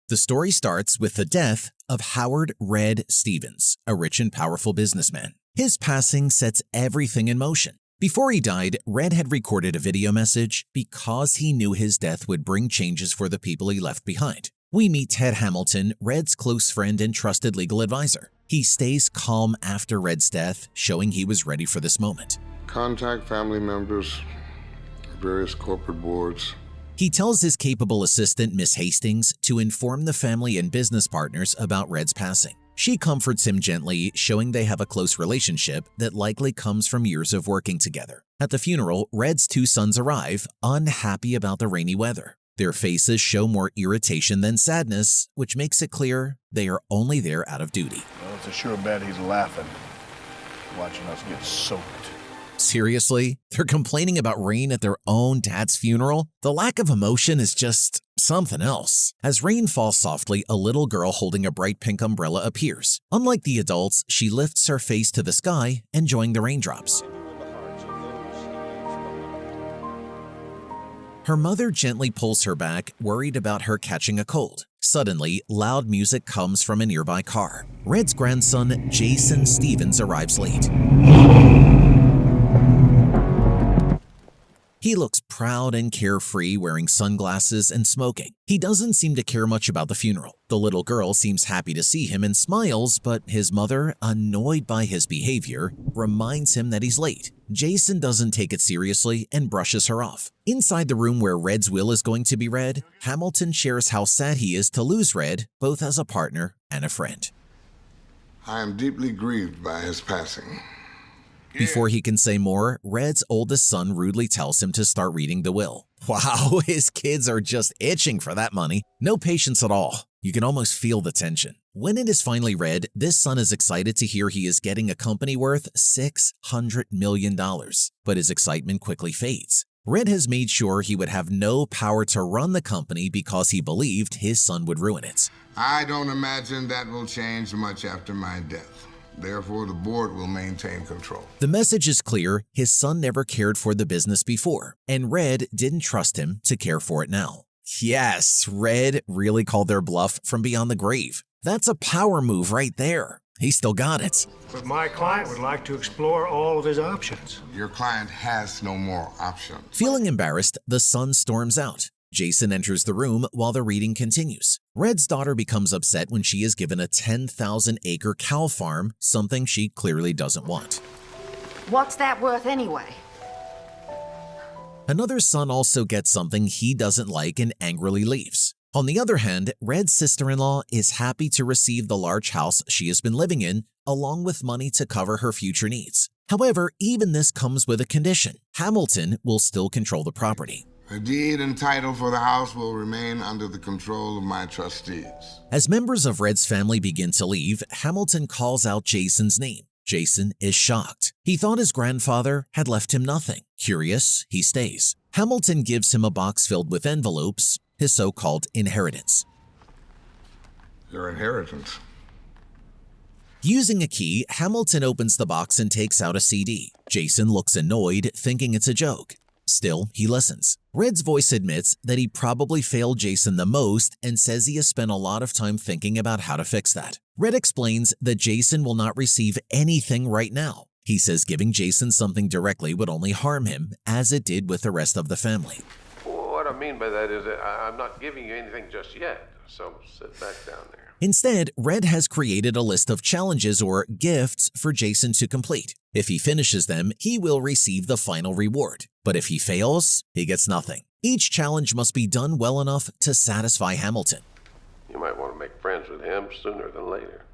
The story starts with the death of Howard "Red" Stevens, a rich and powerful businessman. His passing sets everything in motion. Before he died, Red had recorded a video message because he knew his death would bring changes for the people he left behind. We meet Ted Hamilton, Red's close friend and trusted legal advisor. He stays calm after Red's death, showing he was ready for this moment. Contact family members, various corporate boards. He tells his capable assistant, Miss Hastings, to inform the family and business partners about Red's passing. She comforts him gently, showing they have a close relationship that likely comes from years of working together. At the funeral, Red's 2 sons arrive, unhappy about the rainy weather. Their faces show more irritation than sadness, which makes it clear they are only there out of duty. Well, it's a sure bet he's laughing, watching us get soaked. Seriously? They're complaining about rain at their own dad's funeral? The lack of emotion is just something else. As rain falls softly, a little girl holding a bright pink umbrella appears. Unlike the adults, she lifts her face to the sky, enjoying the raindrops. Her mother gently pulls her back, worried about her catching a cold. Suddenly, loud music comes from a nearby car. Red's grandson, Jason Stevens, arrives late. He looks proud and carefree, wearing sunglasses and smoking. He doesn't seem to care much about the funeral. The little girl seems happy to see him and smiles, but his mother, annoyed by his behavior, reminds him that he's late. Jason doesn't take it seriously and brushes her off. Inside the room where Red's will is going to be read, Hamilton shares how sad he is to lose Red, both as a partner and a friend. I am deeply grieved by his passing. Before he can say more, Red's oldest son rudely tells him to start reading the will. Wow, his kids are just itching for that money. No patience at all. You can almost feel the tension. When it is finally read, this son is excited to hear he is getting a company worth $600 million, but his excitement quickly fades. Red has made sure he would have no power to run the company because he believed his son would ruin it. I don't imagine that will change much after my death. Therefore, the board will maintain control. The message is clear. His son never cared for the business before, and Red didn't trust him to care for it now. Yes, Red really called their bluff from beyond the grave. That's a power move right there. He still got it. But my client would like to explore all of his options. Your client has no more options. Feeling embarrassed, the son storms out. Jason enters the room while the reading continues. Red's daughter becomes upset when she is given a 10,000-acre cow farm, something she clearly doesn't want. What's that worth anyway? Another son also gets something he doesn't like and angrily leaves. On the other hand, Red's sister-in-law is happy to receive the large house she has been living in, along with money to cover her future needs. However, even this comes with a condition. Hamilton will still control the property. A deed and title for the house will remain under the control of my trustees. As members of Red's family begin to leave, Hamilton calls out Jason's name. Jason is shocked. He thought his grandfather had left him nothing. Curious, he stays. Hamilton gives him a box filled with envelopes, his so-called inheritance. Your inheritance. Using a key, Hamilton opens the box and takes out a CD. Jason looks annoyed, thinking it's a joke. Still, he listens. Red's voice admits that he probably failed Jason the most and says he has spent a lot of time thinking about how to fix that. Red explains that Jason will not receive anything right now. He says giving Jason something directly would only harm him, as it did with the rest of the family. What I mean by that is that I'm not giving you anything just yet, so sit back down there. Instead, Red has created a list of challenges or gifts for Jason to complete. If he finishes them, he will receive the final reward. But if he fails, he gets nothing. Each challenge must be done well enough to satisfy Hamilton. You might want to make friends with him sooner than later.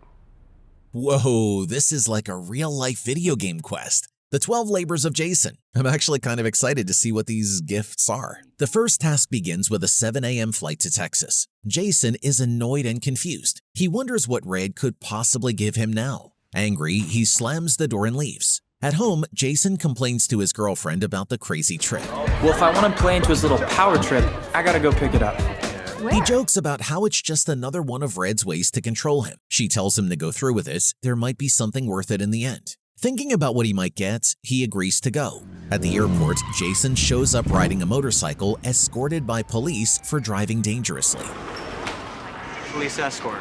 Whoa, this is like a real-life video game quest. The 12 Labors of Jason. I'm actually kind of excited to see what these gifts are. The first task begins with a 7 a.m. flight to Texas. Jason is annoyed and confused. He wonders what Red could possibly give him now. Angry, he slams the door and leaves. At home, Jason complains to his girlfriend about the crazy trip. Well, if I want to play into his little power trip, I gotta go pick it up. He jokes about how it's just another one of Red's ways to control him. She tells him to go through with it. There might be something worth it in the end. Thinking about what he might get, he agrees to go. At the airport, Jason shows up riding a motorcycle escorted by police for driving dangerously. police escort.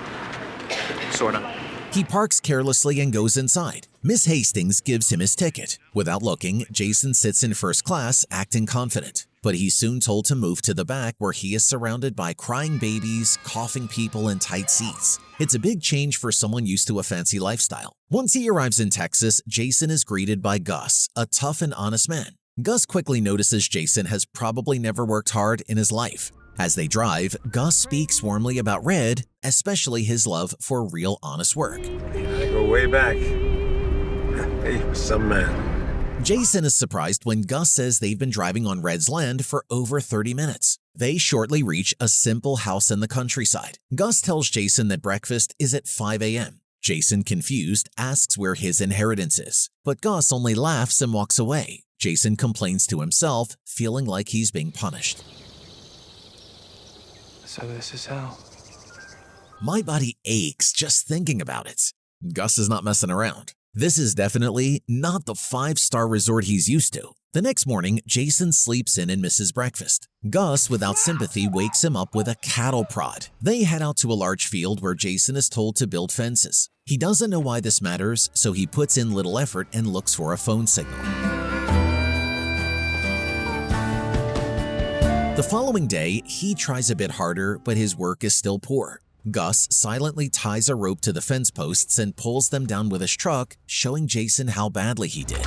Sorta. He parks carelessly and goes inside. Miss Hastings gives him his ticket. Without looking, Jason sits in first class, acting confident. But he's soon told to move to the back where he is surrounded by crying babies, coughing people, and tight seats. It's a big change for someone used to a fancy lifestyle. Once he arrives in Texas, Jason is greeted by Gus, a tough and honest man. Gus quickly notices Jason has probably never worked hard in his life. As they drive, Gus speaks warmly about Red, especially his love for real honest work. I go way back. He was some man. Jason is surprised when Gus says they've been driving on Red's land for over 30 minutes. They shortly reach a simple house in the countryside. Gus tells Jason that breakfast is at 5 a.m. Jason, confused, asks where his inheritance is, but Gus only laughs and walks away. Jason complains to himself, feeling like he's being punished. So this is hell. My body aches just thinking about it. Gus is not messing around. This is definitely not the 5-star resort he's used to. The next morning, Jason sleeps in and misses breakfast. Gus, without sympathy, wakes him up with a cattle prod. They head out to a large field where Jason is told to build fences. He doesn't know why this matters, so he puts in little effort and looks for a phone signal. The following day, he tries a bit harder, but his work is still poor. Gus silently ties a rope to the fence posts and pulls them down with his truck, showing Jason how badly he did.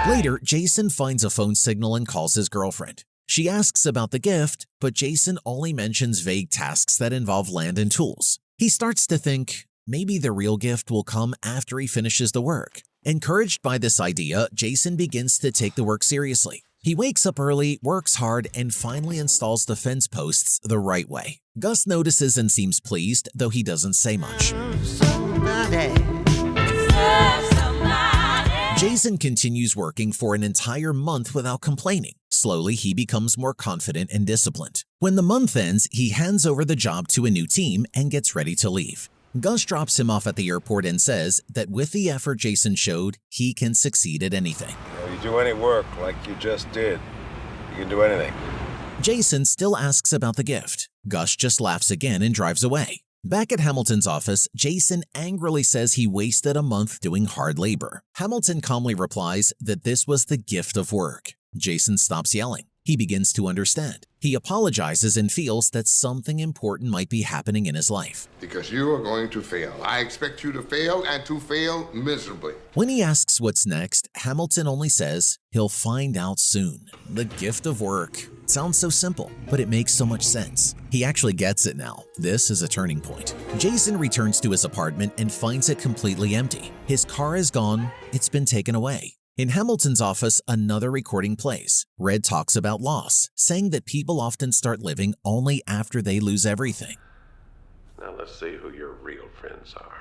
Later, Jason finds a phone signal and calls his girlfriend. She asks about the gift, but Jason only mentions vague tasks that involve land and tools. He starts to think maybe the real gift will come after he finishes the work. Encouraged by this idea, Jason begins to take the work seriously. He wakes up early, works hard, and finally installs the fence posts the right way. Gus notices and seems pleased, though he doesn't say much. Jason continues working for an entire month without complaining. Slowly, he becomes more confident and disciplined. When the month ends, he hands over the job to a new team and gets ready to leave. Gus drops him off at the airport and says that with the effort Jason showed, he can succeed at anything. You do any work like you just did, you can do anything. Jason still asks about the gift. Gus just laughs again and drives away. Back at Hamilton's office, Jason angrily says he wasted a month doing hard labor. Hamilton calmly replies that this was the gift of work. Jason stops yelling. He begins to understand. He apologizes and feels that something important might be happening in his life. Because you are going to fail. I expect you to fail and to fail miserably. When he asks what's next, Hamilton only says he'll find out soon. The gift of work. Sounds so simple, but it makes so much sense. He actually gets it now. This is a turning point. Jason returns to his apartment and finds it completely empty. His car is gone. It's been taken away. In Hamilton's office, another recording plays. Red talks about loss, saying that people often start living only after they lose everything. Now let's see who your real friends are.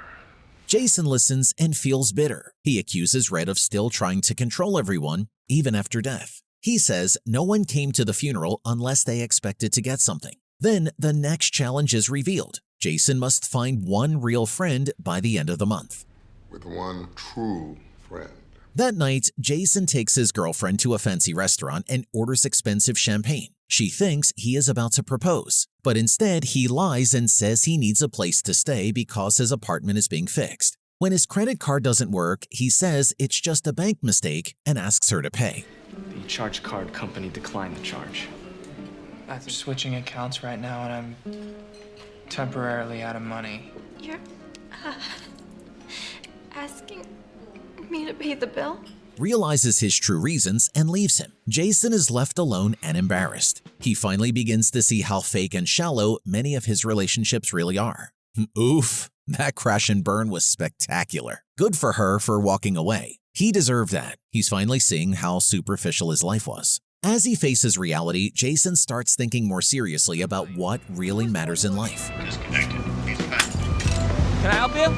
Jason listens and feels bitter. He accuses Red of still trying to control everyone, even after death. He says no one came to the funeral unless they expected to get something. Then the next challenge is revealed. Jason must find one real friend by the end of the month. With one true friend. That night, Jason takes his girlfriend to a fancy restaurant and orders expensive champagne. She thinks he is about to propose, but instead he lies and says he needs a place to stay because his apartment is being fixed. When his credit card doesn't work, he says it's just a bank mistake and asks her to pay. The charge card company declined the charge. I'm switching accounts right now and I'm temporarily out of money. You're asking me to pay the bill? Realizes his true reasons and leaves him. Jason is left alone and embarrassed. He finally begins to see how fake and shallow many of his relationships really are. Oof, that crash and burn was spectacular. Good for her for walking away. He deserved that. He's finally seeing how superficial his life was. As he faces reality, Jason starts thinking more seriously about what really matters in life. Can I help you?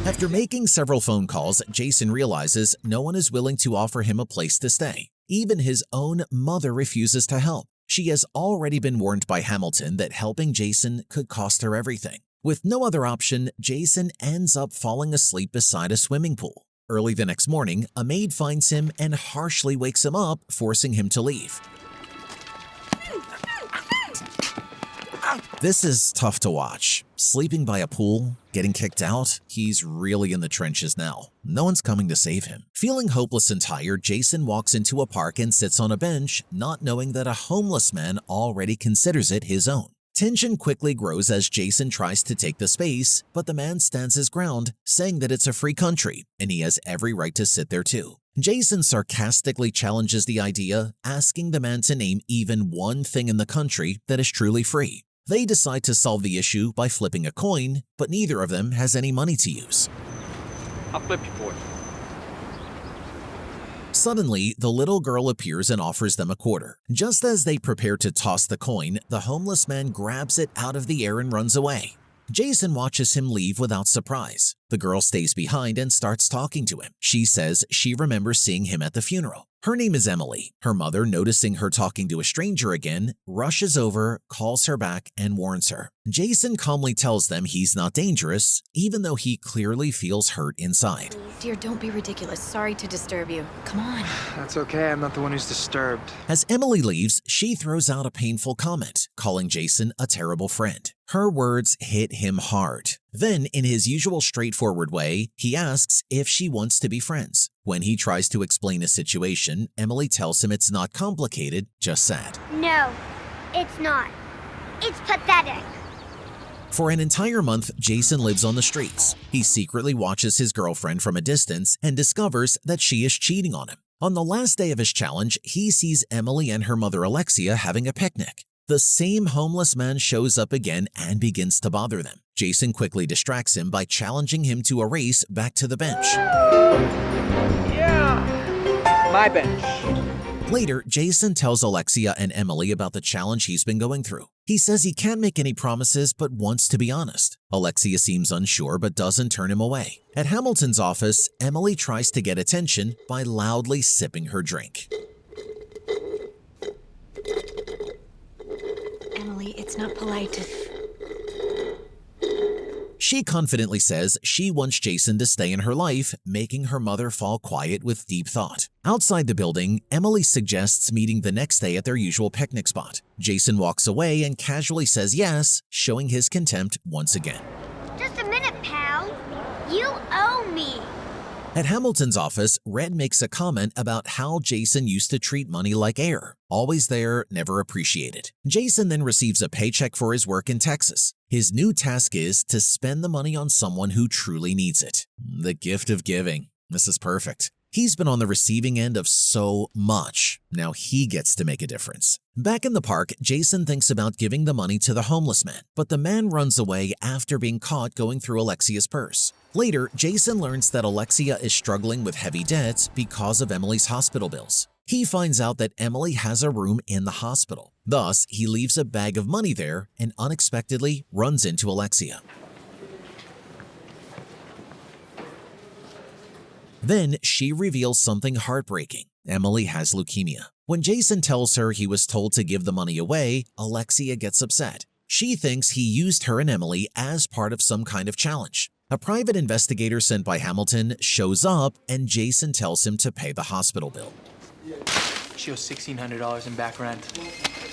After making several phone calls, Jason realizes no one is willing to offer him a place to stay. Even his own mother refuses to help. She has already been warned by Hamilton that helping Jason could cost her everything. With no other option, Jason ends up falling asleep beside a swimming pool. Early the next morning, a maid finds him and harshly wakes him up, forcing him to leave. This is tough to watch. Sleeping by a pool, getting kicked out, he's really in the trenches now. No one's coming to save him. Feeling hopeless and tired, Jason walks into a park and sits on a bench, not knowing that a homeless man already considers it his own. Tension quickly grows as Jason tries to take the space, but the man stands his ground, saying that it's a free country and he has every right to sit there too. Jason sarcastically challenges the idea, asking the man to name even one thing in the country that is truly free. They decide to solve the issue by flipping a coin, but neither of them has any money to use. I'll flip you for it. Suddenly, the little girl appears and offers them a quarter. Just as they prepare to toss the coin, the homeless man grabs it out of the air and runs away. Jason watches him leave without surprise. The girl stays behind and starts talking to him. She says she remembers seeing him at the funeral. Her name is Emily. Her mother, noticing her talking to a stranger again, rushes over, calls her back, and warns her. Jason calmly tells them he's not dangerous, even though he clearly feels hurt inside. Dear, don't be ridiculous. Sorry to disturb you. Come on. That's okay, I'm not the one who's disturbed. As Emily leaves, she throws out a painful comment, calling Jason a terrible friend. Her words hit him hard. Then, in his usual straightforward way, he asks if she wants to be friends. When he tries to explain a situation, Emily tells him it's not complicated, just sad. No, it's not. It's pathetic. For an entire month, Jason lives on the streets. He secretly watches his girlfriend from a distance and discovers that she is cheating on him. On the last day of his challenge, he sees Emily and her mother Alexia having a picnic. The same homeless man shows up again and begins to bother them. Jason quickly distracts him by challenging him to a race back to the bench. Yeah, my bench. Later, Jason tells Alexia and Emily about the challenge he's been going through. He says he can't make any promises but wants to be honest. Alexia seems unsure but doesn't turn him away. At Hamilton's office, Emily tries to get attention by loudly sipping her drink. Emily, it's not polite to... She confidently says she wants Jason to stay in her life, making her mother fall quiet with deep thought. Outside the building, Emily suggests meeting the next day at their usual picnic spot. Jason walks away and casually says yes, showing his contempt once again. Just a minute, pal. You owe me. At Hamilton's office, Red makes a comment about how Jason used to treat money like air. Always there, never appreciated. Jason then receives a paycheck for his work in Texas. His new task is to spend the money on someone who truly needs it. The gift of giving. This is perfect. He's been on the receiving end of so much. Now he gets to make a difference. Back in the park, Jason thinks about giving the money to the homeless man, but the man runs away after being caught going through Alexia's purse. Later, Jason learns that Alexia is struggling with heavy debts because of Emily's hospital bills. He finds out that Emily has a room in the hospital. Thus, he leaves a bag of money there and unexpectedly runs into Alexia. Then she reveals something heartbreaking. Emily has leukemia. When Jason tells her he was told to give the money away, Alexia gets upset. She thinks he used her and Emily as part of some kind of challenge. A private investigator sent by Hamilton shows up and Jason tells him to pay the hospital bill. She owes $1,600 in back rent.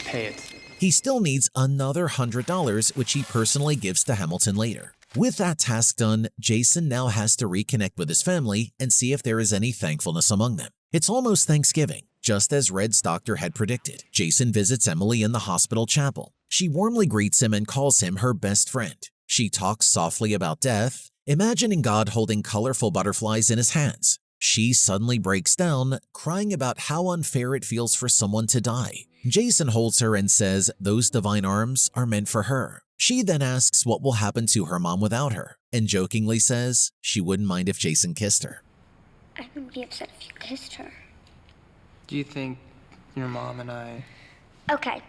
Pay it. He still needs another $100, which he personally gives to Hamilton later. With that task done, Jason now has to reconnect with his family and see if there is any thankfulness among them. It's almost Thanksgiving. Just as Red's doctor had predicted, Jason visits Emily in the hospital chapel. She warmly greets him and calls him her best friend. She talks softly about death, imagining God holding colorful butterflies in his hands. She suddenly breaks down, crying about how unfair it feels for someone to die. Jason holds her and says those divine arms are meant for her. She then asks what will happen to her mom without her, and jokingly says she wouldn't mind if Jason kissed her. I wouldn't be upset if you kissed her. Do you think your mom and I... Okay,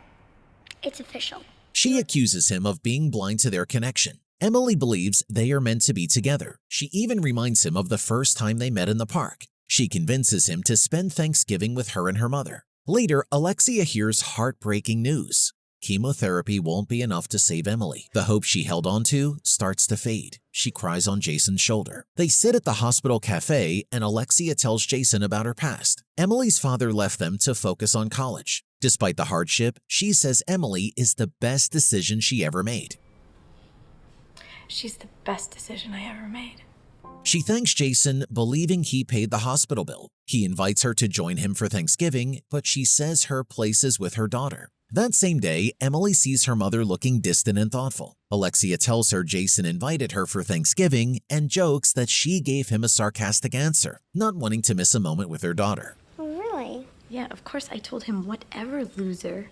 it's official. She accuses him of being blind to their connection. Emily believes they are meant to be together. She even reminds him of the first time they met in the park. She convinces him to spend Thanksgiving with her and her mother. Later, Alexia hears heartbreaking news. Chemotherapy won't be enough to save Emily. The hope she held on to starts to fade. She cries on Jason's shoulder. They sit at the hospital cafe and Alexia tells Jason about her past. Emily's father left them to focus on college. Despite the hardship, she says Emily is the best decision she ever made. She's the best decision I ever made. She thanks Jason, believing he paid the hospital bill. He invites her to join him for Thanksgiving, but she says her place is with her daughter. That same day, Emily sees her mother looking distant and thoughtful. Alexia tells her Jason invited her for Thanksgiving and jokes that she gave him a sarcastic answer, not wanting to miss a moment with her daughter. Oh, really? Yeah, of course I told him whatever, loser.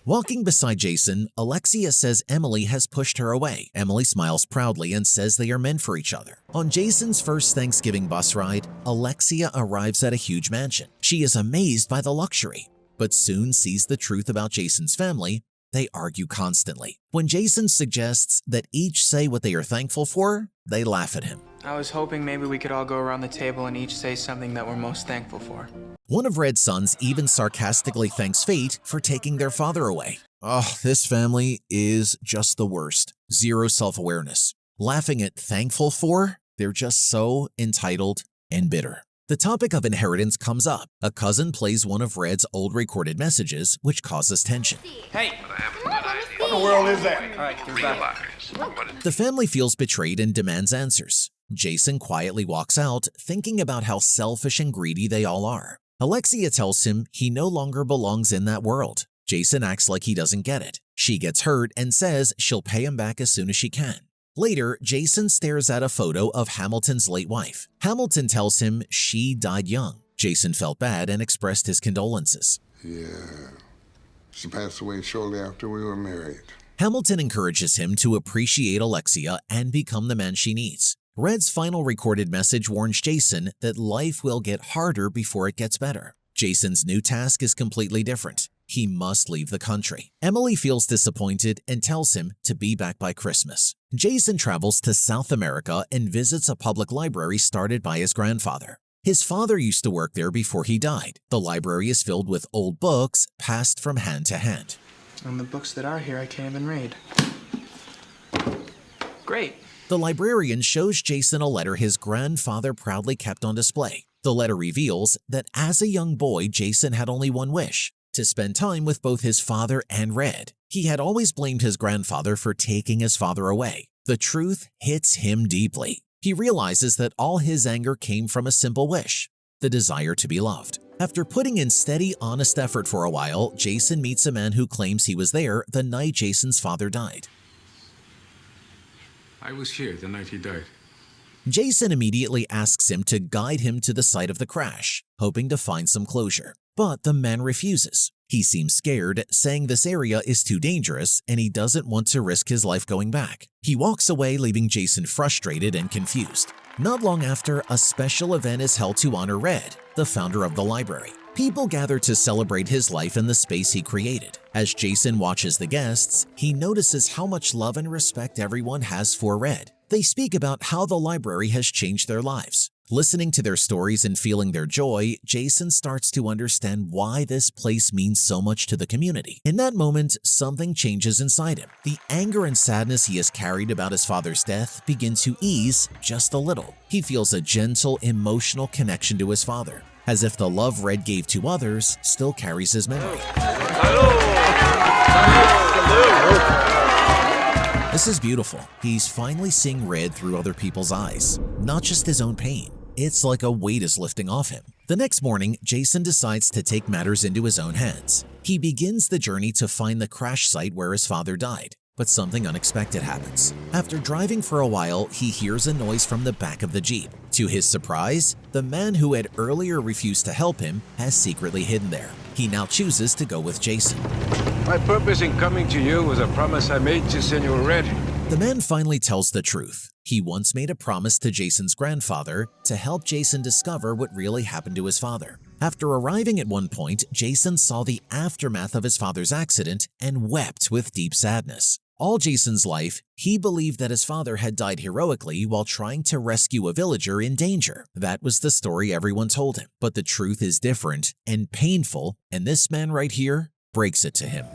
Walking beside Jason, Alexia says Emily has pushed her away. Emily smiles proudly and says they are meant for each other. On Jason's first Thanksgiving bus ride, Alexia arrives at a huge mansion. She is amazed by the luxury, but soon sees the truth about Jason's family. They argue constantly. When Jason suggests that each say what they are thankful for, they laugh at him. I was hoping maybe we could all go around the table and each say something that we're most thankful for. One of Red's sons even sarcastically thanks fate for taking their father away. Oh, this family is just the worst. Zero self-awareness. Laughing at thankful for, they're just so entitled and bitter. The topic of inheritance comes up. A cousin plays one of Red's old recorded messages, which causes tension. Hey! What in the world is that? All right, give it back. The family feels betrayed and demands answers. Jason quietly walks out, thinking about how selfish and greedy they all are. Alexia tells him he no longer belongs in that world. Jason acts like he doesn't get it. She gets hurt and says she'll pay him back as soon as she can. Later, Jason stares at a photo of Hamilton's late wife. Hamilton tells him she died young. Jason felt bad and expressed his condolences. Yeah. She passed away shortly after we were married. Hamilton encourages him to appreciate Alexia and become the man she needs. Red's final recorded message warns Jason that life will get harder before it gets better. Jason's new task is completely different. He must leave the country. Emily feels disappointed and tells him to be back by Christmas. Jason travels to South America and visits a public library started by his grandfather. His father used to work there before he died. The library is filled with old books passed from hand to hand. And the books that are here I can't even read. Great. The librarian shows Jason a letter his grandfather proudly kept on display. The letter reveals that as a young boy, Jason had only one wish: to spend time with both his father and Red. He had always blamed his grandfather for taking his father away. The truth hits him deeply. He realizes that all his anger came from a simple wish: the desire to be loved. After putting in steady, honest effort for a while, Jason meets a man who claims he was there the night Jason's father died. I was here the night he died. Jason immediately asks him to guide him to the site of the crash, hoping to find some closure. But the man refuses. He seems scared, saying this area is too dangerous and he doesn't want to risk his life going back. He walks away, leaving Jason frustrated and confused. Not long after, a special event is held to honor Red, the founder of the library. People gather to celebrate his life and the space he created. As Jason watches the guests, he notices how much love and respect everyone has for Red. They speak about how the library has changed their lives. Listening to their stories and feeling their joy, Jason starts to understand why this place means so much to the community. In that moment, something changes inside him. The anger and sadness he has carried about his father's death begin to ease just a little. He feels a gentle, emotional connection to his father, as if the love Red gave to others still carries his memory. This is beautiful. He's finally seeing Red through other people's eyes, not just his own pain. It's like a weight is lifting off him. The next morning, Jason decides to take matters into his own hands. He begins the journey to find the crash site where his father died. But something unexpected happens. After driving for a while, he hears a noise from the back of the Jeep. To his surprise, the man who had earlier refused to help him has secretly hidden there. He now chooses to go with Jason. My purpose in coming to you was a promise I made to Senor Red. The man finally tells the truth. He once made a promise to Jason's grandfather to help Jason discover what really happened to his father. After arriving at one point, Jason saw the aftermath of his father's accident and wept with deep sadness. All Jason's life, he believed that his father had died heroically while trying to rescue a villager in danger. That was the story everyone told him. But the truth is different and painful, and this man right here breaks it to him.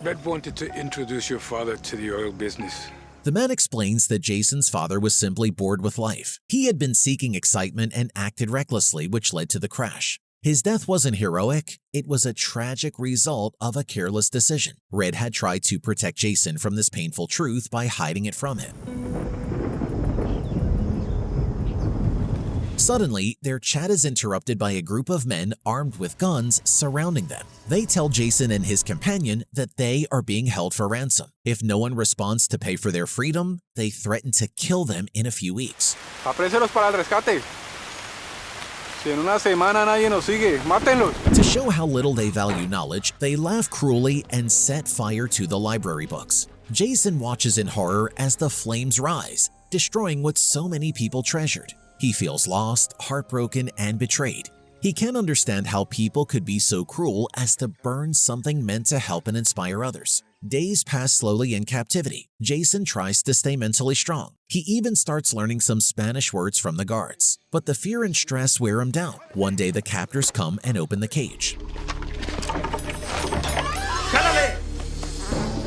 Red wanted to introduce your father to the oil business. The man explains that Jason's father was simply bored with life. He had been seeking excitement and acted recklessly, which led to the crash. His death wasn't heroic, it was a tragic result of a careless decision. Red had tried to protect Jason from this painful truth by hiding it from him. Suddenly, their chat is interrupted by a group of men armed with guns surrounding them. They tell Jason and his companion that they are being held for ransom. If no one responds to pay for their freedom, they threaten to kill them in a few weeks. Apréselos para el rescate. Si en una semana nadie nos sigue, mátenlos. To show how little they value knowledge, they laugh cruelly and set fire to the library books. Jason watches in horror as the flames rise, destroying what so many people treasured. He feels lost, heartbroken, and betrayed. He can't understand how people could be so cruel as to burn something meant to help and inspire others. Days pass slowly in captivity. Jason tries to stay mentally strong. He even starts learning some Spanish words from the guards. But the fear and stress wear him down. One day the captors come and open the cage.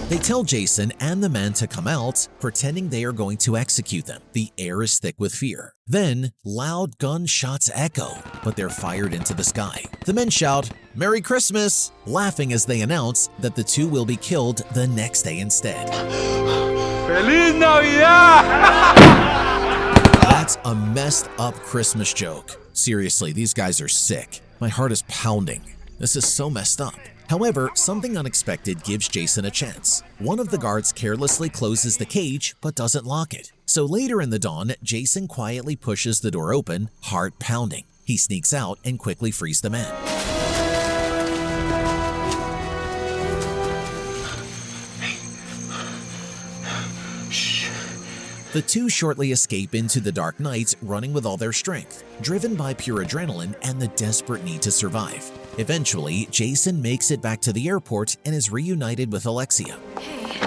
They tell Jason and the men to come out, pretending they are going to execute them. The air is thick with fear. Then, loud gunshots echo, but they're fired into the sky. The men shout, "Merry Christmas!" laughing as they announce that the two will be killed the next day instead. ¡Feliz Navidad! That's a messed up Christmas joke. Seriously, these guys are sick. My heart is pounding. This is so messed up. However, something unexpected gives Jason a chance. One of the guards carelessly closes the cage but doesn't lock it. So later in the dawn, Jason quietly pushes the door open, heart pounding. He sneaks out and quickly frees the men. The two shortly escape into the dark night, running with all their strength, driven by pure adrenaline and the desperate need to survive. Eventually, Jason makes it back to the airport and is reunited with Alexia. Hey.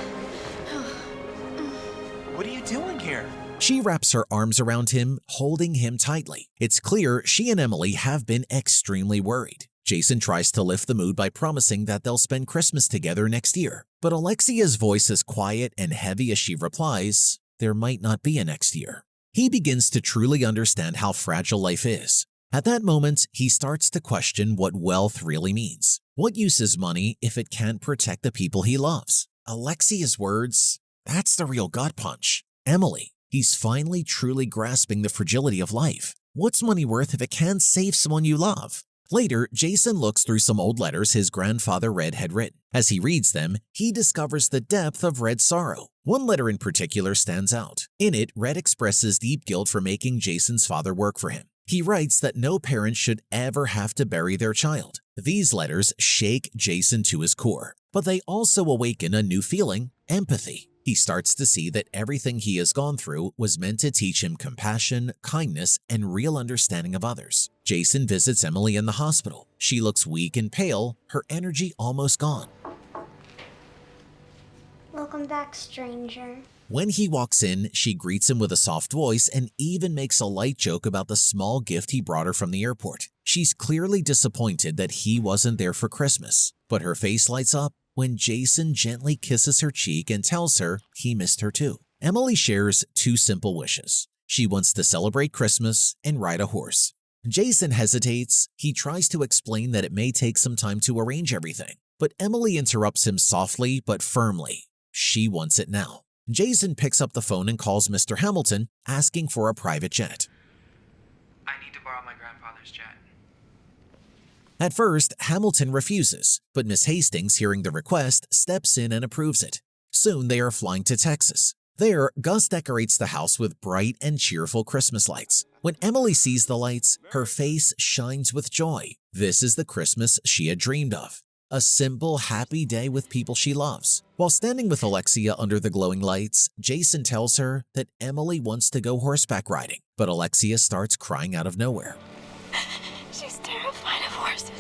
What are you doing here? She wraps her arms around him, holding him tightly. It's clear she and Emily have been extremely worried. Jason tries to lift the mood by promising that they'll spend Christmas together next year. But Alexia's voice is quiet and heavy as she replies, there might not be a next year. He begins to truly understand how fragile life is. At that moment, he starts to question what wealth really means. What use is money if it can't protect the people he loves? Alexia's words, that's the real gut punch. Emily, he's finally truly grasping the fragility of life. What's money worth if it can't save someone you love? Later, Jason looks through some old letters his grandfather Red had written. As he reads them, he discovers the depth of Red's sorrow. One letter in particular stands out. In it, Red expresses deep guilt for making Jason's father work for him. He writes that no parent should ever have to bury their child. These letters shake Jason to his core, but they also awaken a new feeling, empathy. He starts to see that everything he has gone through was meant to teach him compassion, kindness, and real understanding of others. Jason visits Emily in the hospital. She looks weak and pale, her energy almost gone. Welcome back, stranger. When he walks in, she greets him with a soft voice and even makes a light joke about the small gift he brought her from the airport. She's clearly disappointed that he wasn't there for Christmas, but her face lights up when Jason gently kisses her cheek and tells her he missed her too. Emily shares two simple wishes. She wants to celebrate Christmas and ride a horse. Jason hesitates. He tries to explain that it may take some time to arrange everything, but Emily interrupts him softly but firmly. She wants it now. Jason picks up the phone and calls Mr. Hamilton, asking for a private jet. I need to borrow my grandfather's jet. At first, Hamilton refuses, but Miss Hastings, hearing the request, steps in and approves it. Soon they are flying to Texas. There, Gus decorates the house with bright and cheerful Christmas lights. When Emily sees the lights, her face shines with joy. This is the Christmas she had dreamed of. A simple, happy day with people she loves. While standing with Alexia under the glowing lights, Jason tells her that Emily wants to go horseback riding, but Alexia starts crying out of nowhere. She's terrified of horses.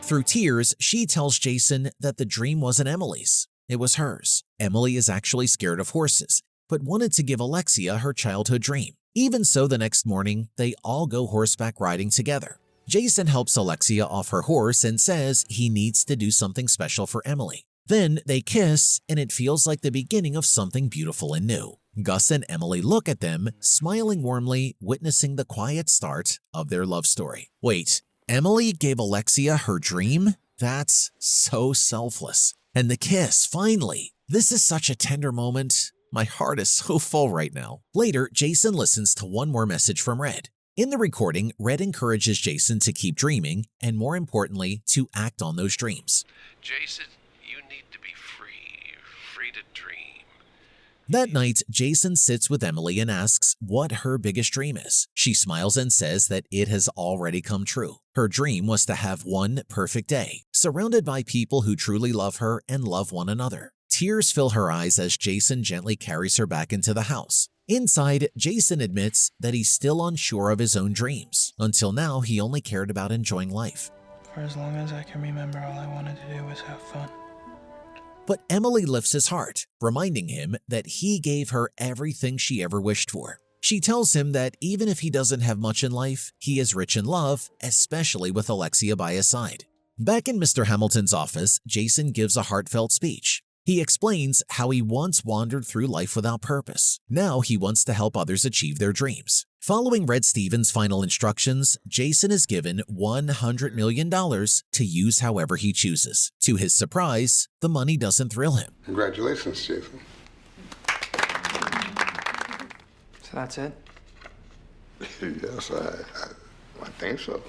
Through tears, she tells Jason that the dream wasn't Emily's. It was hers. Emily is actually scared of horses, but wanted to give Alexia her childhood dream. Even so, the next morning, they all go horseback riding together. Jason helps Alexia off her horse and says he needs to do something special for Emily. Then they kiss, and it feels like the beginning of something beautiful and new. Gus and Emily look at them, smiling warmly, witnessing the quiet start of their love story. Wait, Emily gave Alexia her dream? That's so selfless. And the kiss, finally. This is such a tender moment. My heart is so full right now. Later, Jason listens to one more message from Red. In the recording, Red encourages Jason to keep dreaming and, more importantly, to act on those dreams. Jason, you need to be free to dream. That night, Jason sits with Emily and asks what her biggest dream is. She smiles and says that it has already come true. Her dream was to have one perfect day, surrounded by people who truly love her and love one another. Tears fill her eyes as Jason gently carries her back into the house. Inside, Jason admits that he's still unsure of his own dreams. Until now, he only cared about enjoying life. For as long as I can remember, all I wanted to do was have fun. But Emily lifts his heart, reminding him that he gave her everything she ever wished for. She tells him that even if he doesn't have much in life, he is rich in love, especially with Alexia by his side. Back in Mr. Hamilton's office, Jason gives a heartfelt speech. He explains how he once wandered through life without purpose. Now he wants to help others achieve their dreams. Following Red Stevens' final instructions, Jason is given $100 million to use however he chooses. To his surprise, the money doesn't thrill him. Congratulations, Jason. So that's it? Yes, I think so.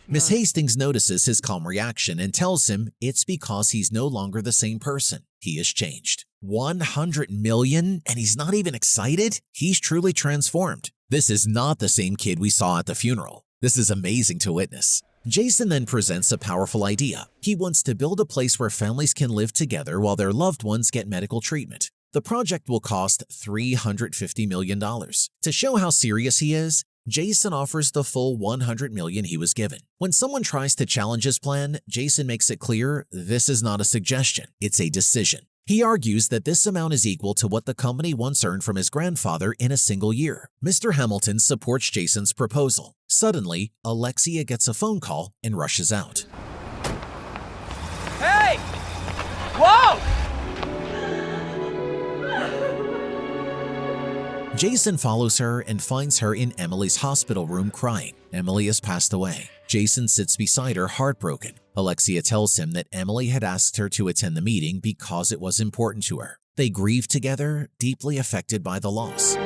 Miss Hastings notices his calm reaction and tells him it's because he's no longer the same person. He has changed. $100 million and he's not even excited? He's truly transformed. This is not the same kid we saw at the funeral. This is amazing to witness. Jason then presents a powerful idea. He wants to build a place where families can live together while their loved ones get medical treatment. The project will cost $350 million. To show how serious he is, Jason offers the full $100 million he was given. When someone tries to challenge his plan, Jason makes it clear this is not a suggestion, it's a decision. He argues that this amount is equal to what the company once earned from his grandfather in a single year. Mr. Hamilton supports Jason's proposal. Suddenly, Alexia gets a phone call and rushes out. Hey! Whoa! Jason follows her and finds her in Emily's hospital room crying. Emily has passed away. Jason sits beside her heartbroken. Alexia tells him that Emily had asked her to attend the meeting because it was important to her. They grieve together, deeply affected by the loss.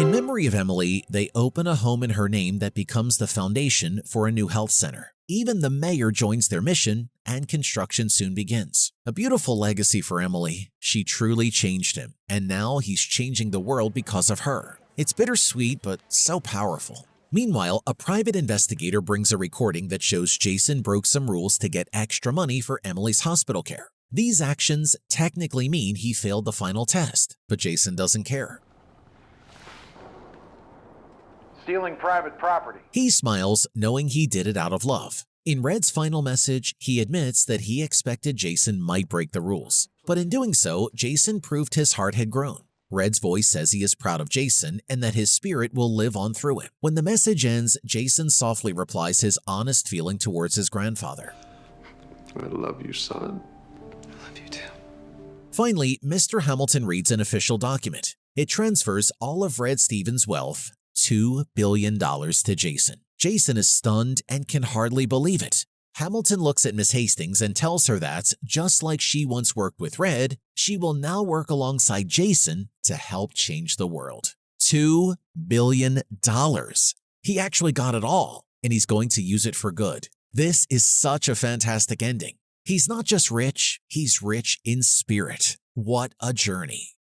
In memory of Emily, they open a home in her name that becomes the foundation for a new health center. Even the mayor joins their mission, and construction soon begins. A beautiful legacy for Emily. She truly changed him, and now he's changing the world because of her. It's bittersweet, but so powerful. Meanwhile, a private investigator brings a recording that shows Jason broke some rules to get extra money for Emily's hospital care. These actions technically mean he failed the final test, but Jason doesn't care. Stealing private property. He smiles, knowing he did it out of love. In Red's final message, he admits that he expected Jason might break the rules. But in doing so, Jason proved his heart had grown. Red's voice says he is proud of Jason and that his spirit will live on through him. When the message ends, Jason softly replies his honest feeling towards his grandfather. I love you, son. I love you too. Finally, Mr. Hamilton reads an official document. It transfers all of Red Stevens' wealth, $2 billion, to Jason. Jason is stunned and can hardly believe it. Hamilton looks at Miss Hastings and tells her that, just like she once worked with Red, she will now work alongside Jason to help change the world. $2 billion. He actually got it all, and he's going to use it for good. This is such a fantastic ending. He's not just rich, he's rich in spirit. What a journey.